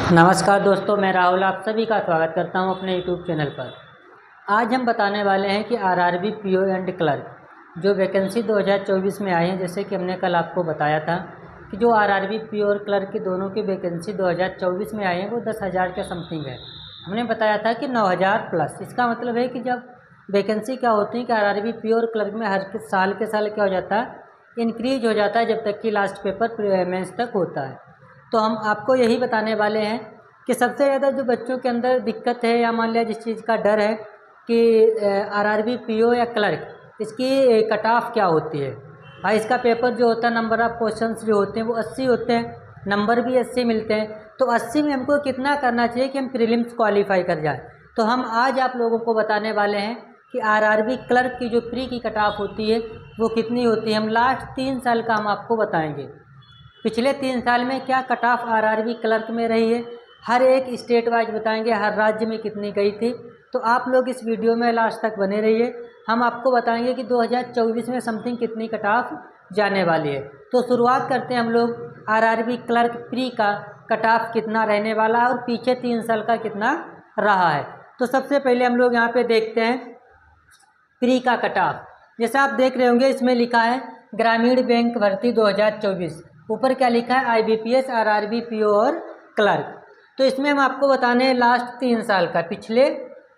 नमस्कार दोस्तों, मैं राहुल आप सभी का स्वागत करता हूं अपने यूट्यूब चैनल पर। आज हम बताने वाले हैं कि आरआरबी पीओ एंड क्लर्क जो वैकेंसी 2024 में आई है। जैसे कि हमने कल आपको बताया था कि जो आरआरबी पीओ और क्लर्क की दोनों की वैकेंसी 2024 में आई है वो 10,000 के समथिंग है। हमने बताया था कि 9,000 प्लस। इसका मतलब है कि जब वैकेंसी क्या होती है कि आरआरबी पीओ और क्लर्क में हर साल के साल क्या हो जाता है, इंक्रीज हो जाता है जब तक कि लास्ट पेपर मेंस तक होता है। तो हम आपको यही बताने वाले हैं कि सबसे ज़्यादा जो बच्चों के अंदर दिक्कत है या मान लिया जिस चीज़ का डर है कि आरआरबी पीओ या क्लर्क इसकी कट ऑफ क्या होती है। भाई इसका पेपर जो होता है, नंबर ऑफ़ क्वेश्चंस जो होते हैं वो 80 होते हैं, नंबर भी 80 मिलते हैं। तो 80 में हमको कितना करना चाहिए कि हम प्रीलिम्स क्वालिफाई कर जाए। तो हम आज आप लोगों को बताने वाले हैं कि आरआरबी क्लर्क की जो प्री की कट ऑफ होती है वो कितनी होती है। हम लास्ट 3 साल का हम आपको बताएंगे, पिछले 3 साल में क्या कट ऑफ आरआरबी क्लर्क में रही है, हर एक स्टेट वाइज बताएंगे, हर राज्य में कितनी गई थी। तो आप लोग इस वीडियो में लास्ट तक बने रहिए। हम आपको बताएंगे कि 2024 में समथिंग कितनी कट ऑफ जाने वाली है। तो शुरुआत करते हैं हम लोग आरआरबी क्लर्क प्री का कट ऑफ कितना रहने वाला है और पीछे 3 साल का कितना रहा है। तो सबसे पहले हम लोग यहाँ पे देखते हैं प्री का कट ऑफ। जैसा आप देख रहे होंगे इसमें लिखा है ग्रामीण बैंक भर्ती 2024, ऊपर क्या लिखा है आईबीपीएस, आरआरबी पीओ और क्लर्क। तो इसमें हम आपको बताने हैं लास्ट 3 साल का, पिछले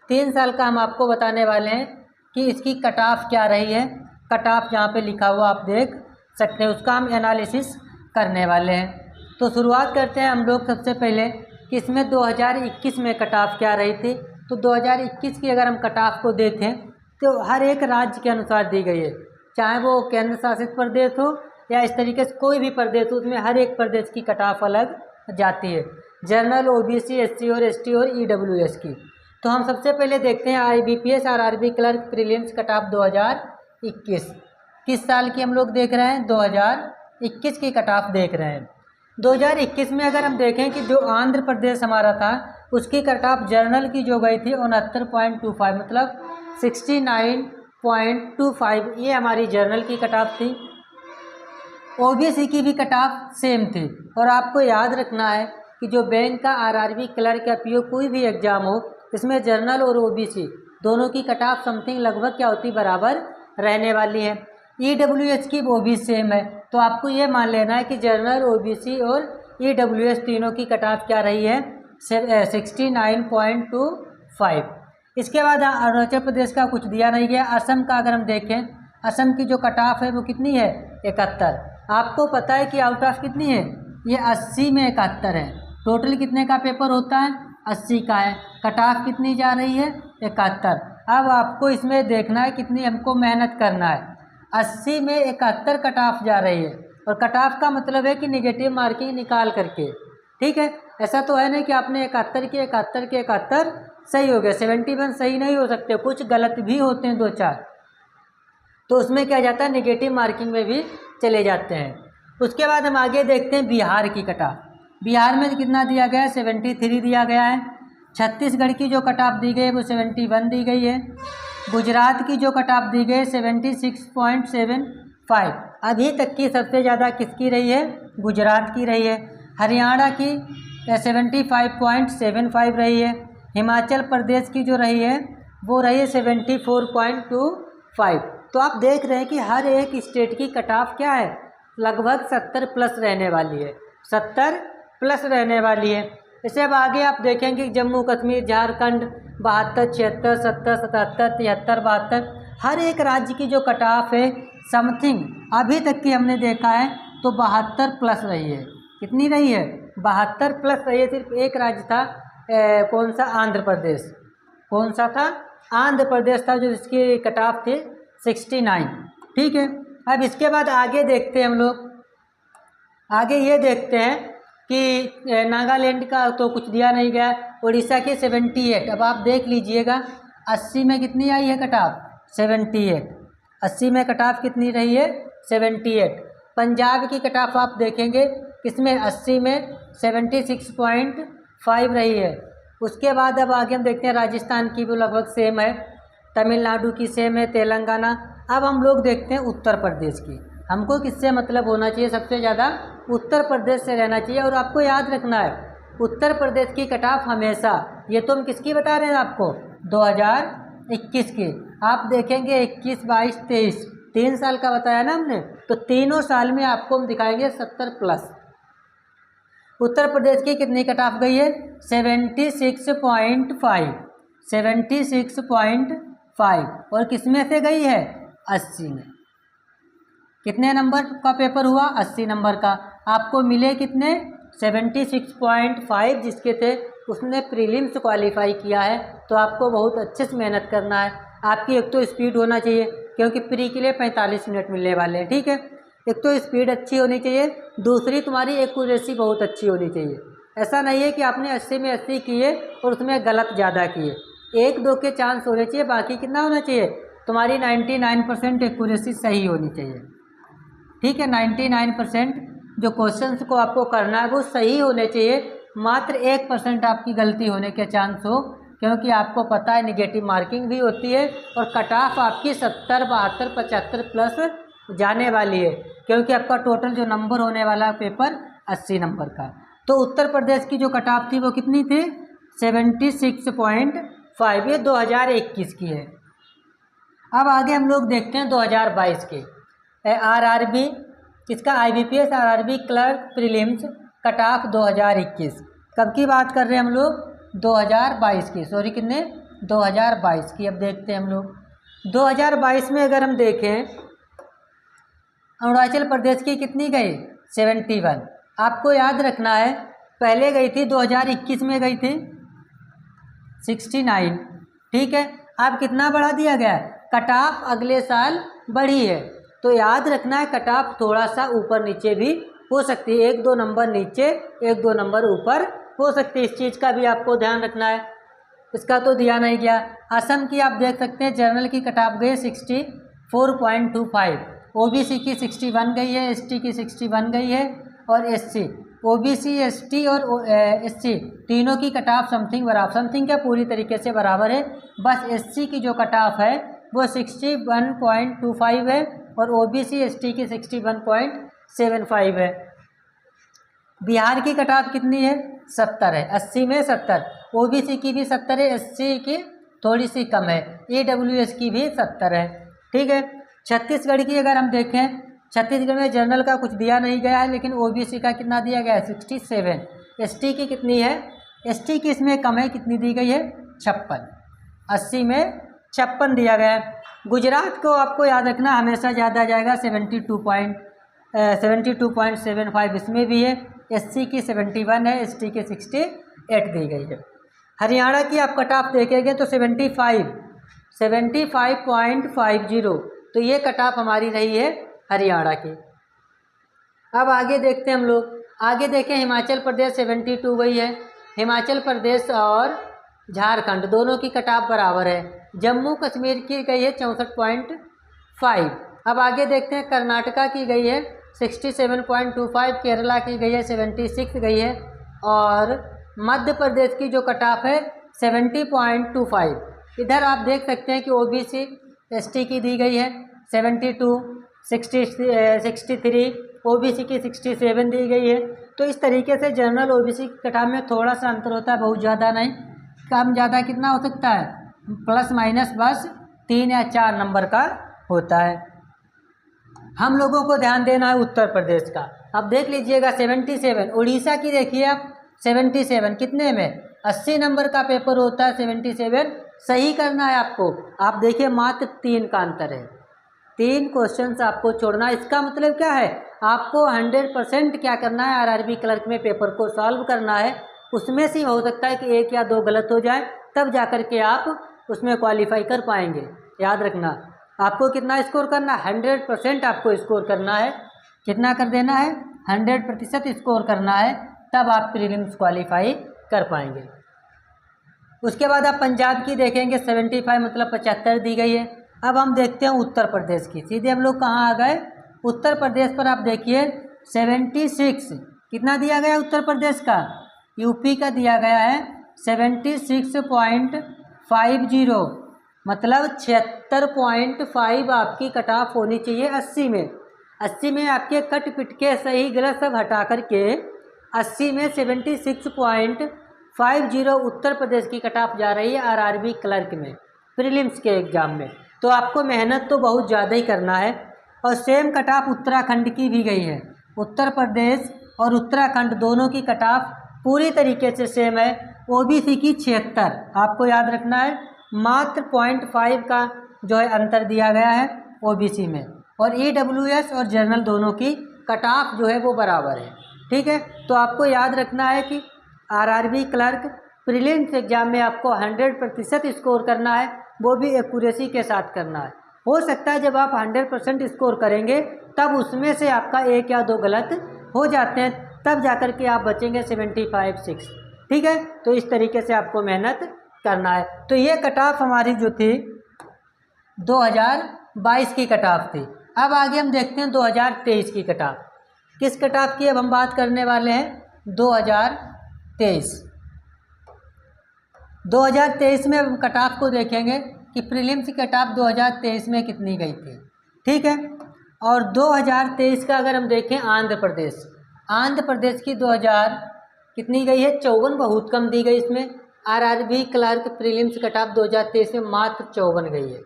3 साल का हम आपको बताने वाले हैं कि इसकी कट ऑफ क्या रही है। कट ऑफ जहाँ पे लिखा हुआ आप देख सकते हैं, उसका हम एनालिसिस करने वाले हैं। तो शुरुआत करते हैं हम लोग सबसे पहले कि इसमें 2021 में कट ऑफ क्या रही थी। तो 2021 की अगर हम कट ऑफ को देखें तो हर एक राज्य के अनुसार दी गई है, चाहे वो केंद्र शासित प्रदेश हो या इस तरीके से कोई भी प्रदेश हो, उसमें हर एक प्रदेश की कट ऑफ अलग जाती है, जनरल, ओबीसी, एससी और एसटी और ईडब्ल्यूएस की। तो हम सबसे पहले देखते हैं IBPS RRB clerk prelims cut off 2021 किस साल की हम लोग देख रहे हैं, 2021 की कट ऑफ देख रहे हैं। 2021 में अगर हम देखें कि जो आंध्र प्रदेश हमारा था उसकी कट ऑफ जर्नल की जो गई थी 69.25, मतलब 69.25, ये हमारी जर्नल की कट ऑफ थी। ओबीसी की भी कट ऑफ सेम थी। और आपको याद रखना है कि जो बैंक का आरआरबी क्लर्क या पीओ कोई भी एग्जाम हो, इसमें जर्नल और ओबीसी दोनों की कट ऑफ समथिंग लगभग क्या होती, बराबर रहने वाली है। ईडब्ल्यूएस की वो भी सेम है। तो आपको ये मान लेना है कि जर्नल, ओबीसी और ईडब्ल्यूएस तीनों की कट ऑफ क्या रही है, 69.25। इसके बाद अरुणाचल प्रदेश का कुछ दिया नहीं गया। असम का अगर हम देखें, असम की जो कट ऑफ है वो कितनी है, 71। आपको पता है कि आउट ऑफ कितनी है, ये 80 में 71 है। टोटल कितने का पेपर होता है, 80 का है। कट ऑफ कितनी जा रही है, 71। अब आपको इसमें देखना है कितनी हमको मेहनत करना है। 80 में 71 कट ऑफ जा रही है, और कट ऑफ का मतलब है कि नेगेटिव मार्किंग निकाल करके, ठीक है। ऐसा तो है नहीं कि आपने 71 के 71 के 71 सही हो गया, 71 सही नहीं हो सकते, कुछ गलत भी होते हैं 2-4, तो उसमें क्या जाता है, नेगेटिव मार्किंग में भी चले जाते हैं। उसके बाद हम आगे देखते हैं बिहार की कट ऑफ। बिहार में कितना दिया गया है, 73 दिया गया है। छत्तीसगढ़ की जो कट ऑफ दी गई है वो 71 दी गई है। गुजरात की जो कट ऑफ दी गई है 76.75। अभी तक की सबसे ज़्यादा किसकी रही है, गुजरात की रही है। हरियाणा की 75.75 रही है। हिमाचल प्रदेश की जो रही है वो रही है 74.25। तो आप देख रहे हैं कि हर एक स्टेट की कट ऑफ क्या है, लगभग 70 प्लस रहने वाली है, 70 प्लस रहने वाली है। इससे अब आगे आप देखेंगे जम्मू कश्मीर, झारखंड 72, 76, 70, 77, 73, 72, हर एक राज्य की जो कट ऑफ है समथिंग अभी तक की हमने देखा है तो 72 प्लस रही है। कितनी रही है, 72 प्लस रही है। सिर्फ एक राज्य था, कौन सा, आंध्र प्रदेश। कौन सा था, आंध्र प्रदेश था, जो जिसकी कट ऑफ थी 69, ठीक है। अब इसके बाद आगे देखते हैं हम लोग, आगे ये देखते हैं कि नागालैंड का तो कुछ दिया नहीं गया। उड़ीसा की 78। अब आप देख लीजिएगा 80 में कितनी आई है कट ऑफ, 78। 80 में कट ऑफ कितनी रही है, 78। पंजाब की कट ऑफ आप देखेंगे किसमें, 80 में 76.5 रही है। उसके बाद अब आगे हम देखते हैं राजस्थान की भी लगभग सेम है, तमिलनाडु की सेम है, तेलंगाना। अब हम लोग देखते हैं उत्तर प्रदेश की। हमको किससे मतलब होना चाहिए, सबसे ज़्यादा उत्तर प्रदेश से रहना चाहिए। और आपको याद रखना है उत्तर प्रदेश की कट ऑफ हमेशा, ये तो हम किसकी बता रहे हैं आपको, 2021 की। आप देखेंगे 21, 22, 23, 3 साल का बताया ना हमने, तो तीनों साल में आपको हम दिखाएंगे 70 प्लस। उत्तर प्रदेश की कितनी कट ऑफ गई है, 76.5, 76.5, और किस में से गई है, 80 में। कितने नंबर का पेपर हुआ, 80 नंबर का। आपको मिले कितने, 76.5, जिसके थे उसने प्रीलिम्स क्वालिफाई किया है। तो आपको बहुत अच्छे से मेहनत करना है। आपकी एक तो स्पीड होना चाहिए, क्योंकि प्री के लिए 45 मिनट मिलने वाले हैं, ठीक है। एक तो स्पीड अच्छी होनी चाहिए, दूसरी तुम्हारी एक्यूरेसी बहुत अच्छी होनी चाहिए। ऐसा नहीं है कि आपने 80 में 80 किए और उसमें गलत ज़्यादा किए, 1-2 के चांस होने चाहिए, बाकी कितना होना चाहिए, तुम्हारी 99% एक्यूरेसी सही होनी चाहिए, ठीक है। 99% जो क्वेश्चंस को आपको करना है वो सही होने चाहिए, मात्र 1% आपकी गलती होने के चांस हो, क्योंकि आपको पता है निगेटिव मार्किंग भी होती है और कट ऑफ आपकी 70, 72, 75 प्लस जाने वाली है, क्योंकि आपका टोटल जो नंबर होने वाला पेपर 80 नंबर का। तो उत्तर प्रदेश की जो कट ऑफ थी वो कितनी थी, 76.5, ये 2021 की है। अब आगे हम लोग देखते हैं 2022 के आरआरबी, किसका, IBPS RRB clerk prelims cut off 2021। कब की बात कर रहे हैं हम लोग, 2022 की, सॉरी कितने, 2022 की। अब देखते हैं हम लोग 2022 में अगर हम देखें, अरुणाचल प्रदेश की कितनी गई, 71। आपको याद रखना है, पहले गई थी 2021 में गई थी 69, ठीक है। अब कितना बढ़ा दिया गया, कट ऑफ अगले साल बढ़ी है, तो याद रखना है कट ऑफ थोड़ा सा ऊपर नीचे भी हो सकती है, 1-2 नंबर नीचे 1-2 नंबर ऊपर हो सकती है। इस चीज़ का भी आपको ध्यान रखना है, इसका तो दिया नहीं गया। असम की आप देख सकते हैं, जनरल की कट ऑफ गई 64.25, OBC की 61 गई है, ST की 61 गई है, और SC, OBC, ST और SC तीनों की कट ऑफ समथिंग बराबर, समथिंग क्या पूरी तरीके से बराबर है। बस SC की जो कट ऑफ है वो 61.25 है, और OBC ST की 61.75 है। बिहार की कट ऑफ कितनी है, 70 है, 80 में 70। OBC की भी 70 है, SC की थोड़ी सी कम है, AWS की भी 70 है, ठीक है। छत्तीसगढ़ की अगर हम देखें, छत्तीसगढ़ में जनरल का कुछ दिया नहीं गया है, लेकिन OBC का कितना दिया गया है, 67। ST की कितनी है, ST की इसमें कम है, कितनी दी गई है, 56। 80 में 56 दिया गया है। गुजरात को आपको याद रखना हमेशा ज़्यादा जाएगा, 72.75 इसमें भी है, SC की 71 है, ST की 68 दी गई है। हरियाणा की आप कट ऑफ देखेंगे तो 75.50, तो ये कट ऑफ हमारी रही है हरियाणा की। अब आगे देखते हैं हम लोग, आगे देखें हिमाचल प्रदेश 72 गई है, हिमाचल प्रदेश और झारखंड दोनों की कट ऑफ बराबर है। जम्मू कश्मीर की गई है 64.5। अब आगे देखते हैं कर्नाटका की गई है 67.25, केरला की गई है 76 गई है, और मध्य प्रदेश की जो कट ऑफ है 70.25। इधर आप देख सकते हैं कि OBC ST की दी गई है 72, 63, OBC की 67 दी गई है। तो इस तरीके से जनरल OBC की कट ऑफ में थोड़ा सा अंतर होता है, बहुत ज़्यादा नहीं, कम ज़्यादा कितना हो सकता है, प्लस माइनस बस 3 या 4 नंबर का होता है। हम लोगों को ध्यान देना है उत्तर प्रदेश का। अब देख लीजिएगा 77, उड़ीसा की देखिए आप 77, कितने में, 80 नंबर का पेपर होता है, 77 सही करना है आपको। आप देखिए मात्र 3 का अंतर है, 3 क्वेश्चंस आपको छोड़ना है। इसका मतलब क्या है, आपको 100% क्या करना है, आरआरबी क्लर्क में पेपर को सॉल्व करना है। उसमें से हो सकता है कि 1 या 2 गलत हो जाए, तब जा कर के आप उसमें क्वालिफाई कर पाएंगे। याद रखना, आपको कितना स्कोर करना है, 100% आपको स्कोर करना है। कितना कर देना है, 100% स्कोर करना है, तब आप प्रीलिम्स क्वालिफाई कर पाएंगे। उसके बाद आप पंजाब की देखेंगे 75 मतलब 75 दी गई है। अब हम देखते हैं उत्तर प्रदेश की, सीधे हम लोग कहाँ आ गए, उत्तर प्रदेश पर आप देखिए 76 कितना दिया गया उत्तर प्रदेश का, यूपी का दिया गया है 76.50, मतलब 76.5 आपकी कट ऑफ होनी चाहिए 80 में। 80 में आपके कट पिट के सही गलत सब हटा करके 80 में 76.50 उत्तर प्रदेश की कट ऑफ जा रही है आरआरबी क्लर्क में प्रीलिम्स के एग्ज़ाम में। तो आपको मेहनत तो बहुत ज़्यादा ही करना है। और सेम कट ऑफ उत्तराखंड की भी गई है। उत्तर प्रदेश और उत्तराखंड दोनों की कट ऑफ पूरी तरीके से सेम है। ओबीसी की 76, आपको याद रखना है, मात्र 0.5 का जो है अंतर दिया गया है ओबीसी में। और ईडब्ल्यूएस और जनरल दोनों की कट ऑफ जो है वो बराबर है। ठीक है, तो आपको याद रखना है कि आरआरबी क्लर्क प्रीलिम्स एग्जाम में आपको 100% स्कोर करना है, वो भी एक्यूरेसी के साथ करना है। हो सकता है जब आप 100% स्कोर करेंगे तब उसमें से आपका 1 या 2 गलत हो जाते हैं, तब जाकर के आप बचेंगे 75-6। ठीक है, तो इस तरीके से आपको मेहनत करना है। तो ये कट ऑफ हमारी जो थी 2022 की कट ऑफ थी। अब आगे हम देखते हैं 2023 की कट ऑफ। किस कट ऑफ की अब हम बात करने वाले हैं? 2023 में हम कट ऑफ को देखेंगे कि प्रीलिम्स की कट ऑफ 2023 में कितनी गई थी। ठीक है, और 2023 का अगर हम देखें आंध्र प्रदेश की 2000 कितनी गई है? 54, बहुत कम दी गई इसमें। RRB clerk prelims cut off 2023 में मात्र 54 गई है।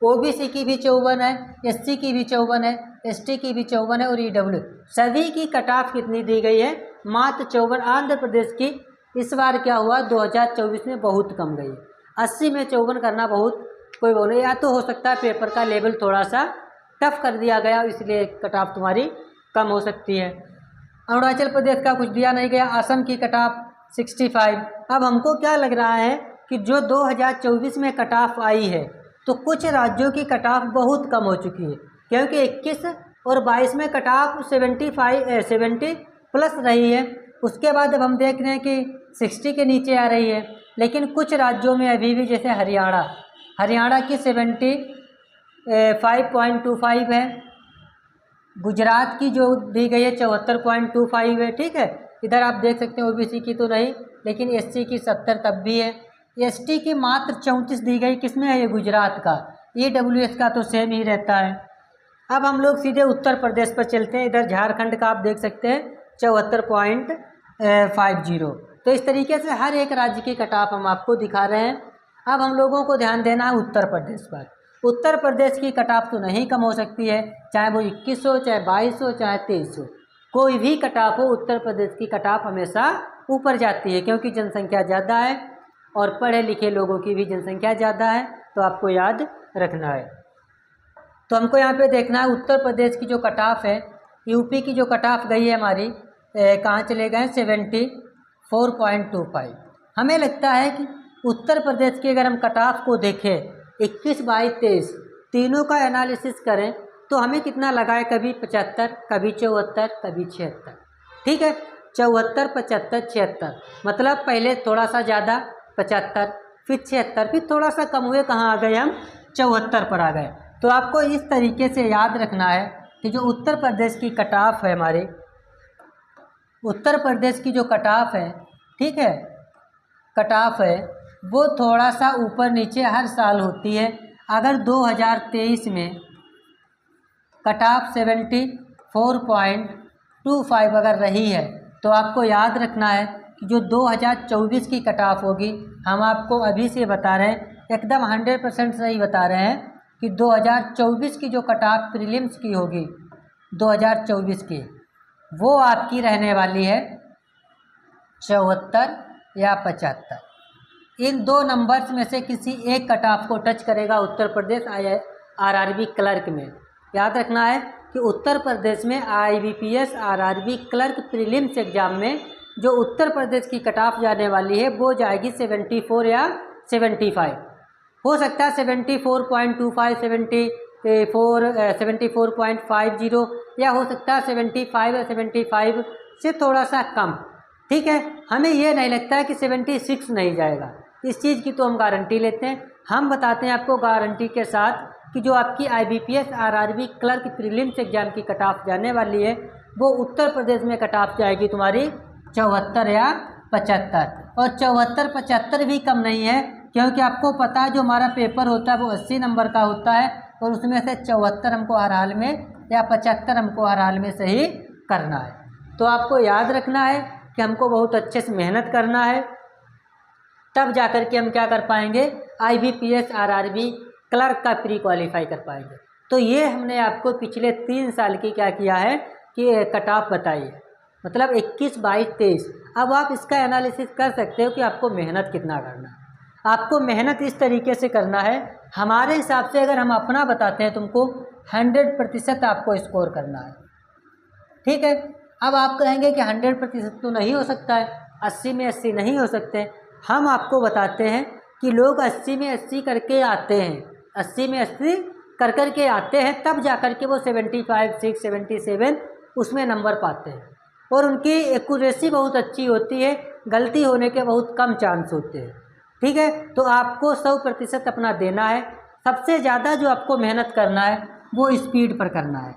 ओबीसी की भी 54 है, एससी की भी 54 है, एसटी की भी 54 है और ईडब्ल्यू सभी की कट ऑफ कितनी दी गई है? मात्र 54। आंध्र प्रदेश की इस बार क्या हुआ? 2024 में बहुत कम गई। 80 में 54 करना बहुत कोई वो नहीं, या तो हो सकता है पेपर का लेवल थोड़ा सा टफ कर दिया गया इसलिए कट ऑफ तुम्हारी कम हो सकती है। अरुणाचल प्रदेश का कुछ दिया नहीं गया। असम की कट ऑफ 65। अब हमको क्या लग रहा है कि जो 2024 में कट ऑफ आई है तो कुछ राज्यों की कट ऑफ बहुत कम हो चुकी है, क्योंकि 21 और 22 में कट ऑफ 70 प्लस रही है। उसके बाद अब हम देख रहे हैं कि 60 के नीचे आ रही है। लेकिन कुछ राज्यों में अभी भी, जैसे हरियाणा की 75.25 है। गुजरात की जो दी गई है 74.25 है। ठीक है, इधर आप देख सकते हैं ओबीसी की तो नहीं, लेकिन एससी की 70 तब भी है। एसटी की मात्र 34 दी गई। किसमें है? ये गुजरात का। ईडब्ल्यूएस का तो सेम ही रहता है। अब हम लोग सीधे उत्तर प्रदेश पर चलते हैं। इधर झारखंड का आप देख सकते हैं 74.50। तो इस तरीके से हर एक राज्य की कट ऑफ हम आपको दिखा रहे हैं। अब हम लोगों को ध्यान देना है उत्तर प्रदेश पर। उत्तर प्रदेश की कट ऑफ तो नहीं कम हो सकती है, चाहे वो 21 हो, चाहे 22 हो, चाहे 23 हो, कोई भी कट ऑफ हो, उत्तर प्रदेश की कट ऑफ हमेशा ऊपर जाती है, क्योंकि जनसंख्या ज़्यादा है और पढ़े लिखे लोगों की भी जनसंख्या ज़्यादा है। तो आपको याद रखना है। तो हमको यहाँ पे देखना है उत्तर प्रदेश की जो कट ऑफ है। यूपी की जो कट ऑफ गई है हमारी कहाँ चले गए? 74.25। हमें लगता है कि उत्तर प्रदेश की अगर हम कट ऑफ को देखें 21, 22, 23 तीनों का एनालिसिस करें तो हमें कितना लगा है? कभी 75, कभी 74, कभी 76। ठीक है, 74, 75, 76, मतलब पहले थोड़ा सा ज़्यादा 75, फिर 76, फिर थोड़ा सा कम हुए, कहाँ आ गए हम? 74 पर आ गए। तो आपको इस तरीके से याद रखना है कि जो उत्तर प्रदेश की कट ऑफ है हमारे, उत्तर प्रदेश की जो कट ऑफ है, ठीक है, कट ऑफ है वो थोड़ा सा ऊपर नीचे हर साल होती है। अगर 2023 में कट ऑफ 74.25 अगर रही है तो आपको याद रखना है कि जो 2024 की कट ऑफ होगी, हम आपको अभी से बता रहे हैं, एकदम 100% सही बता रहे हैं कि 2024 की जो कट ऑफ प्रीलिम्स की होगी 2024 की, वो आपकी रहने वाली है 74 या 75। इन दो नंबर्स में से किसी एक कट ऑफ को टच करेगा उत्तर प्रदेश आरआरबी क्लर्क में। याद रखना है कि उत्तर प्रदेश में IBPS RRB clerk prelims exam में जो उत्तर प्रदेश की कट ऑफ जाने वाली है वो जाएगी 74 या 75। हो सकता है 74.25, 74.50 या हो सकता है 75 या 75 से थोड़ा सा कम। ठीक है, हमें ये नहीं लगता है कि 76 नहीं जाएगा, इस चीज़ की तो हम गारंटी लेते हैं। हम बताते हैं आपको गारंटी के साथ कि जो आपकी IBPS RRB clerk prelims exam की कट ऑफ जाने वाली है वो उत्तर प्रदेश में कट ऑफ जाएगी तुम्हारी 74 या 75। और 74-75 भी कम नहीं है, क्योंकि आपको पता है जो हमारा पेपर होता है वो 80 नंबर का होता है और उसमें से 74 हमको हर हाल में या 75 हमको हर हाल में सही करना है। तो आपको याद रखना है कि हमको बहुत अच्छे से मेहनत करना है, तब जा कर के हम क्या कर पाएंगे, IBPS RRB क्लर्क का प्री क्वालिफाई कर पाएंगे। तो ये हमने आपको पिछले 3 साल की क्या किया है कि कट ऑफ बताई है, मतलब 21, 22, 23। अब आप इसका एनालिसिस कर सकते हो कि आपको मेहनत कितना करना है। आपको मेहनत इस तरीके से करना है, हमारे हिसाब से अगर हम अपना बताते हैं, तुमको 100% आपको स्कोर करना है, ठीक है। अब आप कहेंगे कि 100% तो नहीं हो सकता है, 80 में 80 नहीं हो सकते। हम आपको बताते हैं कि लोग 80 में 80 करके आते हैं, 80 में 80 कर के आते हैं, तब जा कर के वो 75, 6, 77 उसमें नंबर पाते हैं, और उनकी एक्यूरेसी बहुत अच्छी होती है, गलती होने के बहुत कम चांस होते हैं, ठीक है। तो आपको 100% अपना देना है। सबसे ज़्यादा जो आपको मेहनत करना है वो स्पीड पर करना है।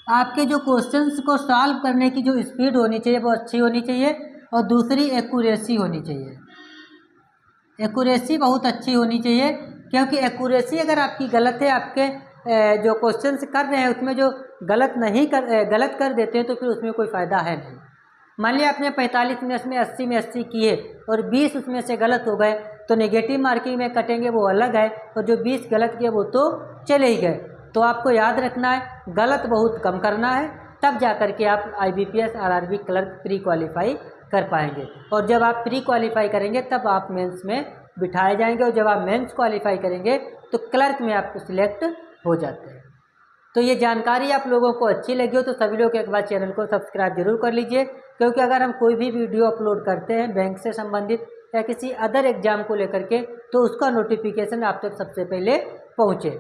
आपके जो क्वेश्चंस को सॉल्व करने की जो स्पीड होनी चाहिए वो अच्छी होनी चाहिए, और दूसरी एक्यूरेसी होनी चाहिए। एक्यूरेसी बहुत अच्छी होनी चाहिए, क्योंकि एक्यूरेसी अगर आपकी गलत है, आपके जो क्वेश्चंस कर रहे हैं उसमें जो गलत कर देते हैं, तो फिर उसमें कोई फ़ायदा है नहीं। मान लिया आपने 45 मिनट में 80 में 80 किए और 20 उसमें से गलत हो गए, तो नेगेटिव मार्किंग में कटेंगे, वो अलग है, और जो 20 गलत किए वो तो चले ही गए। तो आपको याद रखना है, गलत बहुत कम करना है, तब जा कर के आप IBPS RRB clerk pre qualify कर पाएंगे। और जब आप प्री क्वालिफाई करेंगे तब आप मेंस में बिठाए जाएंगे, और जब आप मेंस क्वालिफाई करेंगे तो क्लर्क में आपको सिलेक्ट हो जाते हैं। तो ये जानकारी आप लोगों को अच्छी लगी हो तो सभी लोग एक बार चैनल को सब्सक्राइब जरूर कर लीजिए, क्योंकि अगर हम कोई भी वीडियो अपलोड करते हैं बैंक से संबंधित या किसी अदर एग्जाम को लेकर के, तो उसका नोटिफिकेशन आप तक सबसे पहले पहुँचे।